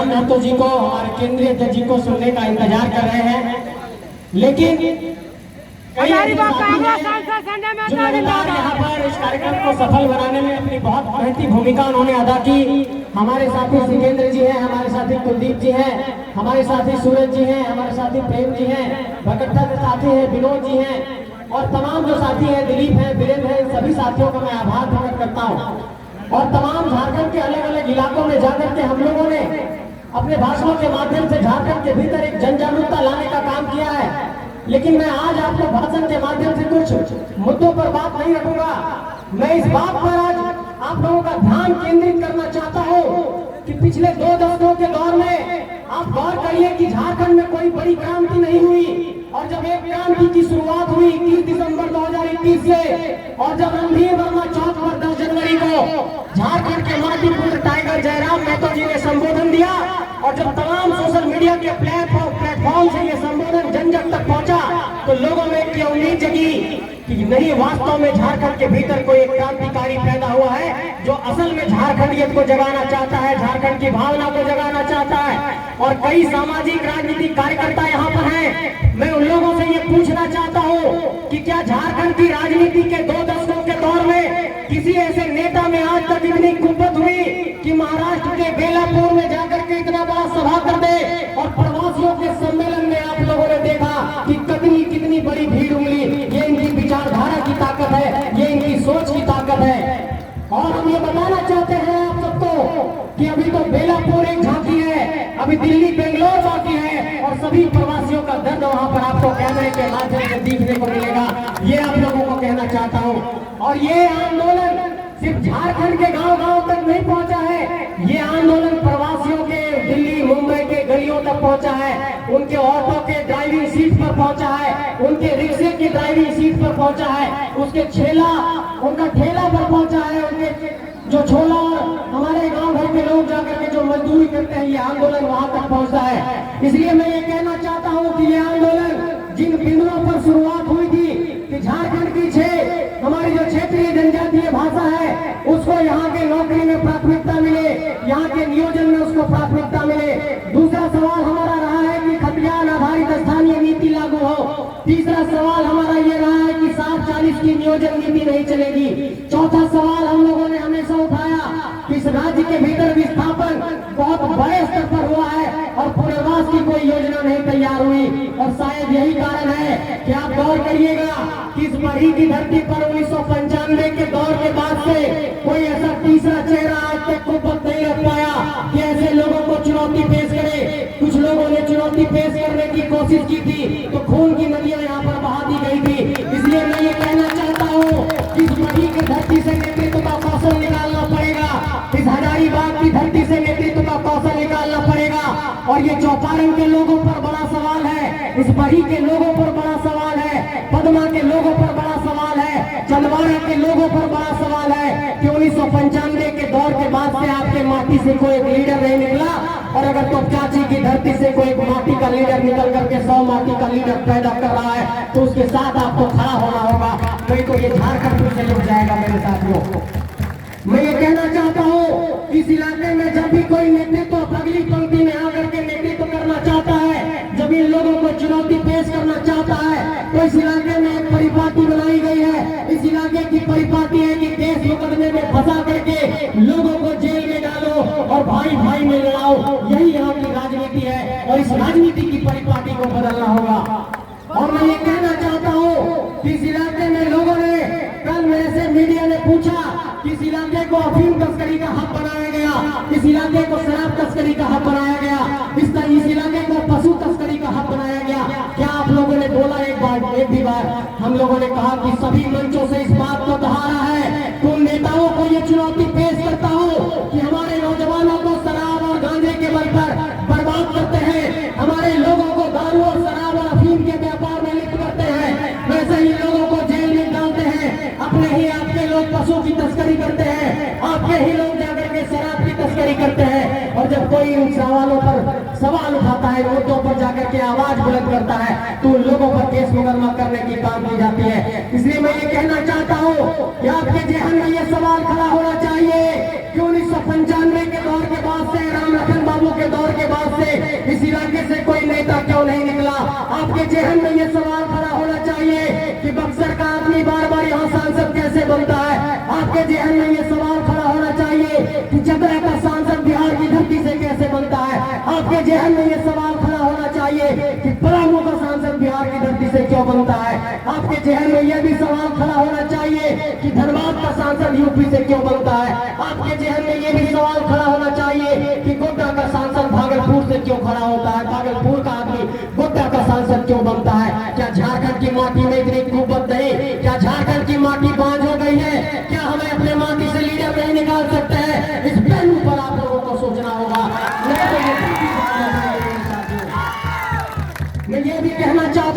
जयराम महतो जी को, हमारे केंद्रीय अध्यक्ष जी को सुनने का इंतजार कर रहे हैं, लेकिन कई जो लगातार यहाँ पर इस कार्यक्रम को सफल बनाने में अपनी बहुत महती भूमिका उन्होंने अदा की। हमारे साथी सिकेंद्र जी हैं, हमारे साथी कुलदीप जी हैं, हमारे साथी सूरज जी हैं, हमारे साथी प्रेम जी हैं, भगट्टा के साथी हैं विनोद जी हैं, और तमाम जो साथी हैं दिलीप हैं, वीरेंद्र हैं, सभी साथियों का मैं आभार प्रकट करता हूँ। और तमाम झारखंड के अलग अलग इलाकों में जाकर के हम लोगों ने अपने भाषणों के माध्यम से झारखंड के भीतर एक जन जागरूकता लाने का काम किया है। लेकिन मैं आज आपको भाषण के माध्यम से कुछ मुद्दों पर बात नहीं रखूंगा। मैं इस बात पर आज आप लोगों का ध्यान केंद्रित करना चाहता हूं कि पिछले 2 दशकों के दौर में आप गौर करिए कि झारखंड में कोई बड़ी क्रांति नहीं हुई, और जब एक क्रांति की शुरुआत हुई 30 दिसंबर 2021 से, और जब रणधीर वर्मा चौक पर 10 जनवरी को झारखंड के माटी पुत्र टाइगर जयराम महतो जी ने संबोधन दिया, और जब तमाम सोशल मीडिया के प्लेटफॉर्म से ये संबोधन जन जन तक पहुंचा, तो लोगों में एक उम्मीद जगी कि नहीं, वास्तव में झारखंड के भीतर कोई एक क्रांतिकारी पैदा हुआ है जो असल में झारखंडियत को जगाना चाहता है, झारखंड की भावना को जगाना चाहता है। और कई सामाजिक राजनीतिक कार्यकर्ता यहाँ पर हैं। मैं उन लोगों से ये पूछना चाहता हूँ कि क्या झारखंड की राजनीति के 2 दशकों के दौर में किसी ऐसे नेता में आज तक इतनी कुंभत हुई कि महाराष्ट्र के बेलापुर में जाकर के इतना बड़ा सभा कर दे, और प्रवासियों के सम्मेलन में आप लोगों ने देखा कि कितनी बड़ी भीड़ उमड़ी। ये इनकी विचारधारा की ताकत है, ये इनकी सोच की ताकत है। और हम ये बताना चाहते हैं आप सबको कि अभी तो बेलापुर एक झांकी है, अभी दिल्ली बेंगलोर बाकी है, और सभी प्रवासियों का दर्द वहां पर आपको कैमरे के माध्यम से देखने को मिलेगा। ये आप लोगों को कहना चाहता हूँ। और ये आंदोलन सिर्फ झारखंड के गांव-गांव तक नहीं पहुंचा है, ये आंदोलन प्रवासियों के दिल्ली मुंबई के गलियों तक पहुंचा है, उनके ऑटो के ड्राइविंग सीट पर पहुंचा है, उनके रिक्शे की ड्राइविंग सीट पर पहुंचा है, उनका ठेला पर पहुंचा है, उनके जो छोला, और हमारे गांव भर के लोग जाकर के जो मजदूरी करते हैं, ये आंदोलन वहां तक पहुंचता है। इसलिए मैं ये कहना चाहता हूँ कि ये आंदोलन जिन बिंदुओं पर शुरुआत हुई थी कि झारखंड की हमारी जो क्षेत्रीय जनजातीय भाषा है उसको यहाँ के नौकरी में प्राथमिकता मिले, यहाँ के नियोजन में उसको प्राथमिकता मिले। दूसरा सवाल हमारा रहा है कि खतियान आधारित स्थानीय नीति लागू हो। तीसरा सवाल हमारा ये रहा है कि 60-40 की नियोजन नीति नहीं चलेगी। चौथा सवाल हम लोगों ने हमेशा उठाया कि इस राज्य के भीतर विस्थापन बहुत बड़े स्तर पर हुआ है और पुनर्वास की कोई योजना नहीं तैयार हुई। और शायद यही कारण है कि आप गौर करिएगा कि इस बड़ी की धरती पर 1995 के दौर के बाद से कोई ऐसा तीसरा चेहरा आज तक को पद नहीं रख पाया कि ऐसे लोगों को चुनौती पेश करे। कुछ लोगों ने चुनौती पेश करने की कोशिश की थी तो खून की नदियां यहाँ पर बहा दी गई थी। इसलिए मैं ये कहना चाहता हूँ कि इस बड़ी की धरती से नेतृत्व का कौशल निकालना पड़ेगा, इस हजारीबाग की धरती से नेतृत्व का कौशल निकालना पड़ेगा। और ये चौपारण के लोगों पर बड़ा सवाल है, इस बड़ी के लोगों पर बड़ा सवाल है, पदमा के लोगों पर बड़ा सवाल है, चंदवाड़ा के लोगों पर बड़ा सवाल है कि 1995 के दौर के बाद से आपके माटी से कोई एक लीडर नहीं निकला। और अगर तो चाची की धरती से कोई माटी का लीडर निकल करके 100 माटी का लीडर पैदा कर रहा है तो उसके साथ आपको खड़ा होना होगा, नहीं तो ये झारखंड फिर से लुट जाएगा। मेरे साथियों, मैं ये कहना चाहता हूँ इस इलाके में जब भी कोई नेतृत्व अगली पंक्ति में आकर के नेतृत्व करना चाहता है, जब इन लोगों को चुनौती पेश करना चाहता है, तो इस इलाके में एक परिपाटी बनाई गई है। इस इलाके की परिपाटी है कि केस मुकदमे में फंसा करके लोगों को जेल में डालो और भाई भाई में लड़ाओ, यही यहाँ की राजनीति है। और इस राजनीति की परिपाटी को बदलना होगा। और मैं ये कहना चाहता हूँ कि इस इलाके में लोगों ने, कल मेरे से मीडिया ने पूछा कि इस इलाके को अफीम तस्करी का हब बनाया गया, इस इलाके को शराब तस्करी का हब बनाया गया, इस इलाके को पशु तस्करी का हब बनाया गया। क्या आप लोगों ने बोला एक भी बार? हम लोगों ने कहा कि सभी मंचों से इस बात को दोहराया है। तो नेताओं को ये चुनौती पेश करता हूँ कि हमारे नौजवानों को शराब और गांजे के बल पर बर्बाद करते हैं, हमारे लोगों को दारू और शराब और अफीम के व्यापार में लिप्त करते हैं, वैसे ही लोगों को जेल में डालते हैं। अपने ही आपके लोग पशु की तस्करी करते हैं, आपके ही लोग जाकर के शराब की तस्करी करते हैं। और जब कोई इन सवालों पर सवाल उठाता है, मुद्दों पर जाकर के आवाज बुलंद करता है, तो उन लोगों पर केस मुकदमा करने की काम की जाती है। इसलिए मैं ये कहना चाहता हूँ कि आपके जहन में ये सवाल खड़ा होना चाहिए कि 1995 के दौर के बाद से, राम लखन बाबू के दौर के इस इलाके से कोई नेता क्यों नहीं निकला? आपके जहन में ये सवाल खड़ा होना चाहिए कि बक्सर का आदमी बार बार यहाँ सांसद कैसे बनता है? आपके जहन में ये सवाल खड़ा होना चाहिए कि चतरा का सांसद बिहार की धरती से कैसे बनता है? आपके जहन में ये सवाल खड़ा होना चाहिए कि पलामू का सांसद बिहार की धरती से क्यों बनता है? आपके जहन में यह भी सवाल खड़ा होना चाहिए कि धनबाद का सांसद यूपी से क्यों बनता है? आपके जहन में यह भी सवाल खड़ा होना चाहिए कि गोड्डा का सांसद भागलपुर से क्यों खड़ा होता है? भागलपुर का आदमी गोड्डा का सांसद क्यों बनता है? क्या झारखंड की माटी में इतनी कुव्वत नहीं? क्या झारखंड की माटी बांझ हो गई है? क्या हमें अपने माटी से लीडर नहीं निकाल सकते हैं? इस पहलू पर आप लोगों को सोचना होगा। मैं ये भी कहना चाहूँ